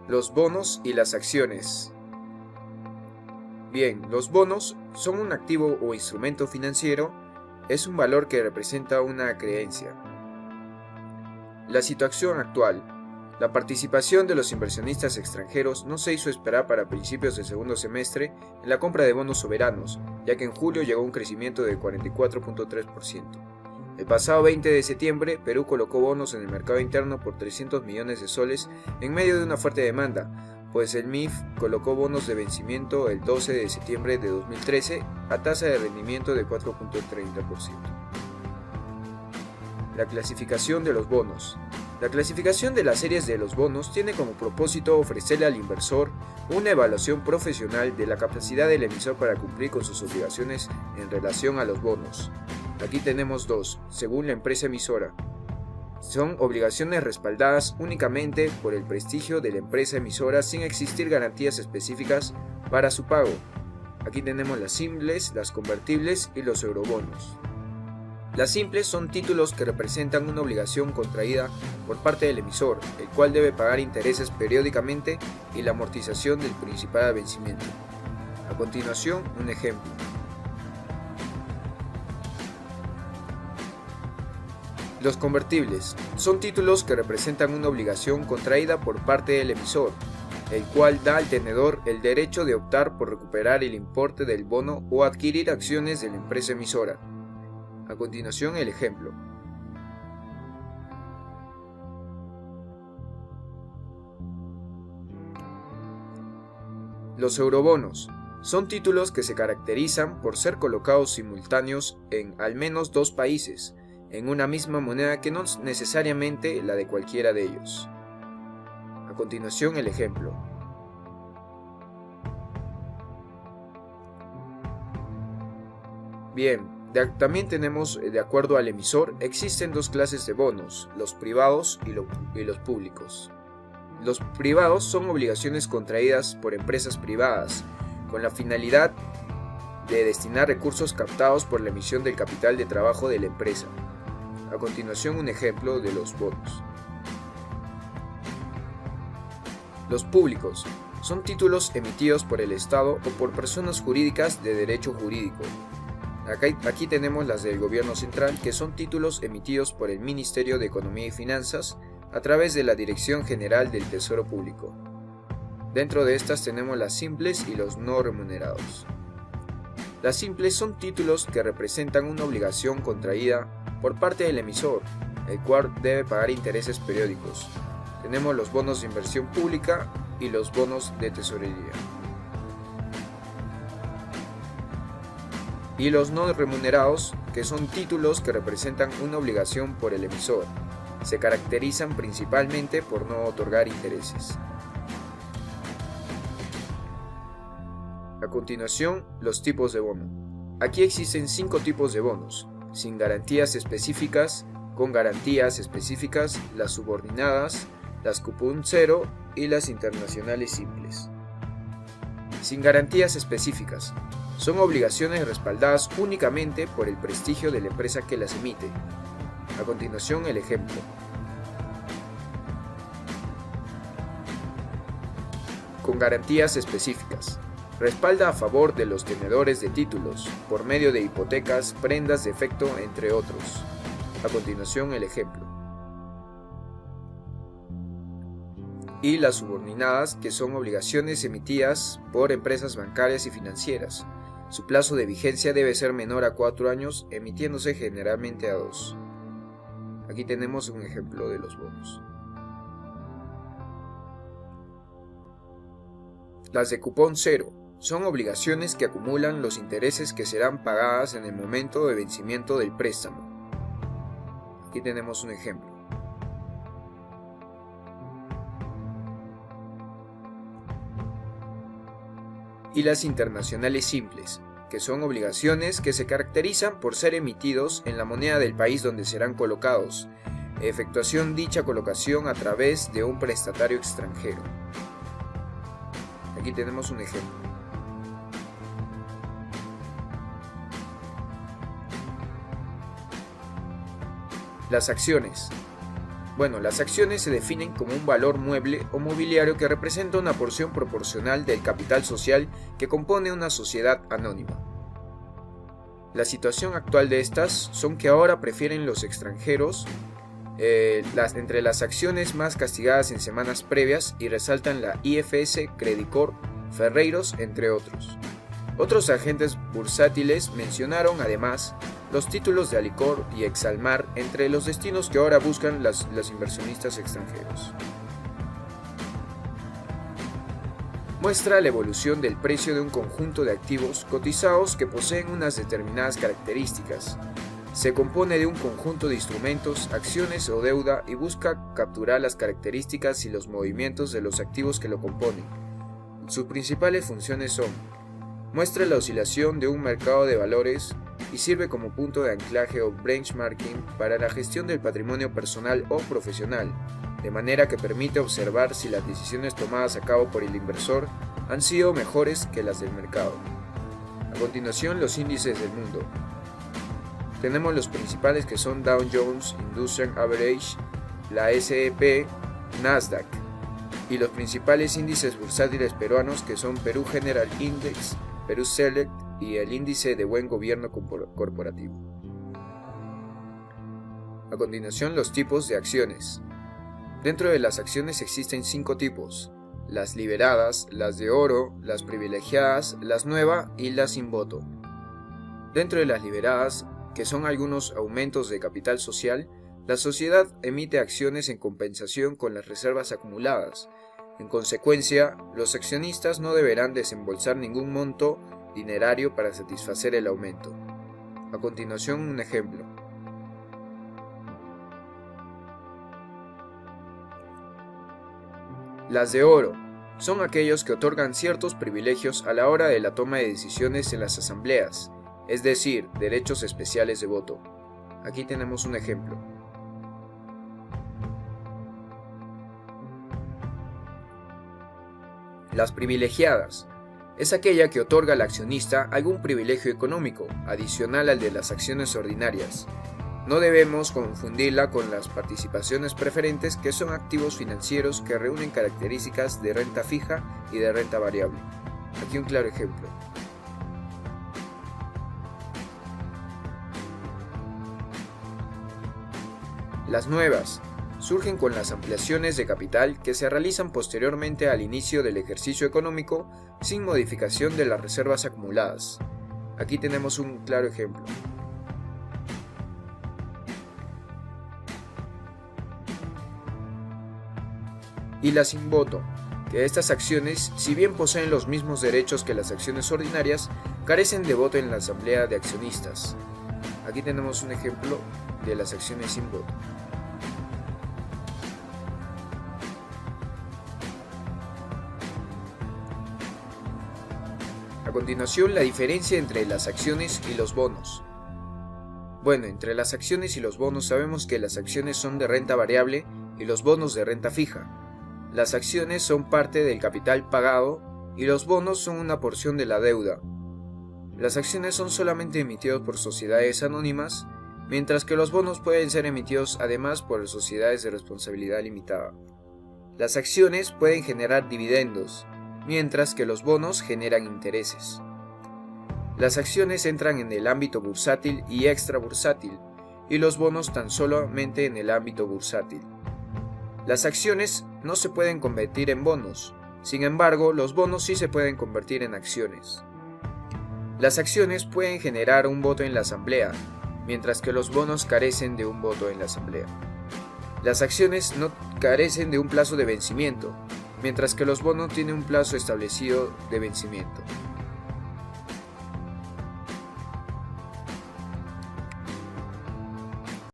Los bonos y las acciones. Bien, los bonos son un activo o instrumento financiero, es un valor que representa una creencia. La situación actual. La participación de los inversionistas extranjeros no se hizo esperar para principios del segundo semestre en la compra de bonos soberanos, ya que en julio llegó un crecimiento de 44.3%. El pasado 20 de septiembre, Perú colocó bonos en el mercado interno por 300 millones de soles en medio de una fuerte demanda, pues el MIF colocó bonos de vencimiento el 12 de septiembre de 2013 a tasa de rendimiento de 4.30%. La clasificación de los bonos. La clasificación de las series de los bonos tiene como propósito ofrecerle al inversor una evaluación profesional de la capacidad del emisor para cumplir con sus obligaciones en relación a los bonos. Aquí tenemos dos, según la empresa emisora. Son obligaciones respaldadas únicamente por el prestigio de la empresa emisora sin existir garantías específicas para su pago. Aquí tenemos las simples, las convertibles y los eurobonos. Las simples son títulos que representan una obligación contraída por parte del emisor, el cual debe pagar intereses periódicamente y la amortización del principal al vencimiento. A continuación, un ejemplo. Los convertibles son títulos que representan una obligación contraída por parte del emisor, el cual da al tenedor el derecho de optar por recuperar el importe del bono o adquirir acciones de la empresa emisora. A continuación, el ejemplo. Los eurobonos son títulos que se caracterizan por ser colocados simultáneos en al menos dos países, en una misma moneda que no es necesariamente la de cualquiera de ellos. A continuación, el ejemplo. Bien. También tenemos, de acuerdo al emisor, existen dos clases de bonos, los privados y los públicos. Los privados son obligaciones contraídas por empresas privadas, con la finalidad de destinar recursos captados por la emisión del capital de trabajo de la empresa. A continuación, un ejemplo de los bonos. Los públicos son títulos emitidos por el Estado o por personas jurídicas de derecho jurídico. Aquí tenemos las del Gobierno Central, que son títulos emitidos por el Ministerio de Economía y Finanzas a través de la Dirección General del Tesoro Público. Dentro de estas tenemos las simples y los no remunerados. Las simples son títulos que representan una obligación contraída por parte del emisor, el cual debe pagar intereses periódicos. Tenemos los bonos de inversión pública y los bonos de tesorería. Y los no remunerados, que son títulos que representan una obligación por el emisor. Se caracterizan principalmente por no otorgar intereses. A continuación, los tipos de bono. Aquí existen 5 tipos de bonos: sin garantías específicas, con garantías específicas, las subordinadas, las cupón cero y las internacionales simples. Sin garantías específicas. Son obligaciones respaldadas únicamente por el prestigio de la empresa que las emite. A continuación, el ejemplo. Con garantías específicas. Respalda a favor de los tenedores de títulos, por medio de hipotecas, prendas de efecto, entre otros. A continuación, el ejemplo. Y las subordinadas, que son obligaciones emitidas por empresas bancarias y financieras. Su plazo de vigencia debe ser menor a 4 años, emitiéndose generalmente a 2. Aquí tenemos un ejemplo de los bonos. Las de cupón cero son obligaciones que acumulan los intereses que serán pagadas en el momento de vencimiento del préstamo. Aquí tenemos un ejemplo. Y las internacionales simples, que son obligaciones que se caracterizan por ser emitidos en la moneda del país donde serán colocados, efectuación dicha colocación a través de un prestatario extranjero. Aquí tenemos un ejemplo. Las acciones. Bueno, las acciones se definen como un valor mueble o mobiliario que representa una porción proporcional del capital social que compone una sociedad anónima. La situación actual de estas son que ahora prefieren los extranjeros entre las acciones más castigadas en semanas previas y resaltan la IFS, Credicor, Ferreiros, entre otros. Otros agentes bursátiles mencionaron además los títulos de Alicor y Exalmar entre los destinos que ahora buscan los inversionistas extranjeros. Muestra la evolución del precio de un conjunto de activos cotizados que poseen unas determinadas características. Se compone de un conjunto de instrumentos, acciones o deuda y busca capturar las características y los movimientos de los activos que lo componen. Sus principales funciones son: muestra la oscilación de un mercado de valores y sirve como punto de anclaje o benchmarking para la gestión del patrimonio personal o profesional, de manera que permite observar si las decisiones tomadas a cabo por el inversor han sido mejores que las del mercado. A continuación, los índices del mundo. Tenemos los principales que son Dow Jones Industrial Average, la S&P, Nasdaq, y los principales índices bursátiles peruanos que son Perú General Index, Perú Select y el índice de buen gobierno corporativo. A continuación, los tipos de acciones. Dentro de las acciones existen 5 tipos: las liberadas, las de oro, las privilegiadas, las nuevas y las sin voto. Dentro de las liberadas, que son algunos aumentos de capital social, la sociedad emite acciones en compensación con las reservas acumuladas. En consecuencia, los accionistas no deberán desembolsar ningún monto dinerario para satisfacer el aumento. A continuación, un ejemplo. Las de oro son aquellos que otorgan ciertos privilegios a la hora de la toma de decisiones en las asambleas, es decir, derechos especiales de voto. Aquí tenemos un ejemplo. Las privilegiadas es aquella que otorga al accionista algún privilegio económico adicional al de las acciones ordinarias. No debemos confundirla con las participaciones preferentes, que son activos financieros que reúnen características de renta fija y de renta variable. Aquí un claro ejemplo. Las nuevas surgen con las ampliaciones de capital que se realizan posteriormente al inicio del ejercicio económico sin modificación de las reservas acumuladas. Aquí tenemos un claro ejemplo. Y las sin voto, que estas acciones, si bien poseen los mismos derechos que las acciones ordinarias, carecen de voto en la asamblea de accionistas. Aquí tenemos un ejemplo de las acciones sin voto. A continuación, la diferencia entre las acciones y los bonos. Bueno, entre las acciones y los bonos sabemos que las acciones son de renta variable y los bonos de renta fija. Las acciones son parte del capital pagado y los bonos son una porción de la deuda. Las acciones son solamente emitidos por sociedades anónimas, mientras que los bonos pueden ser emitidos además por sociedades de responsabilidad limitada. Las acciones pueden generar dividendos, mientras que los bonos generan intereses. Las acciones entran en el ámbito bursátil y extrabursátil, y los bonos tan solamente en el ámbito bursátil. Las acciones no se pueden convertir en bonos, sin embargo, los bonos sí se pueden convertir en acciones. Las acciones pueden generar un voto en la asamblea, mientras que los bonos carecen de un voto en la asamblea. Las acciones no carecen de un plazo de vencimiento, mientras que los bonos tienen un plazo establecido de vencimiento.